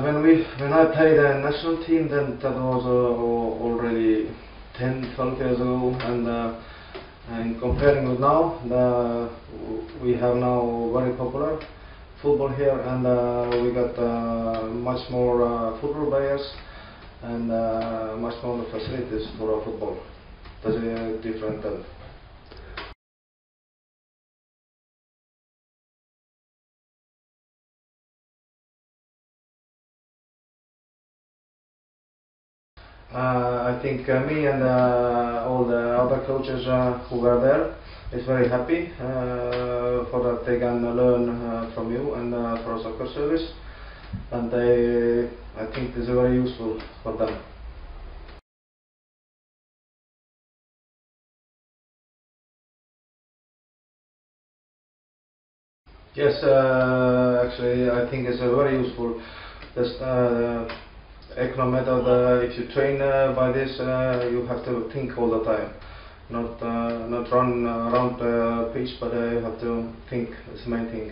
When I played the national team, then that was already 10, 12 years ago, and comparing with now, we have now very popular football here, and we got much more football players and much more facilities for football. That's different than. I think me and all the other coaches who were there is very happy for that they can learn from you and for soccer service, and I think this is very useful for them. Yes, actually I think it's very useful. This Econo method, if you train by this, you have to think all the time, not run around the pitch, but you have to think. It's the main thing.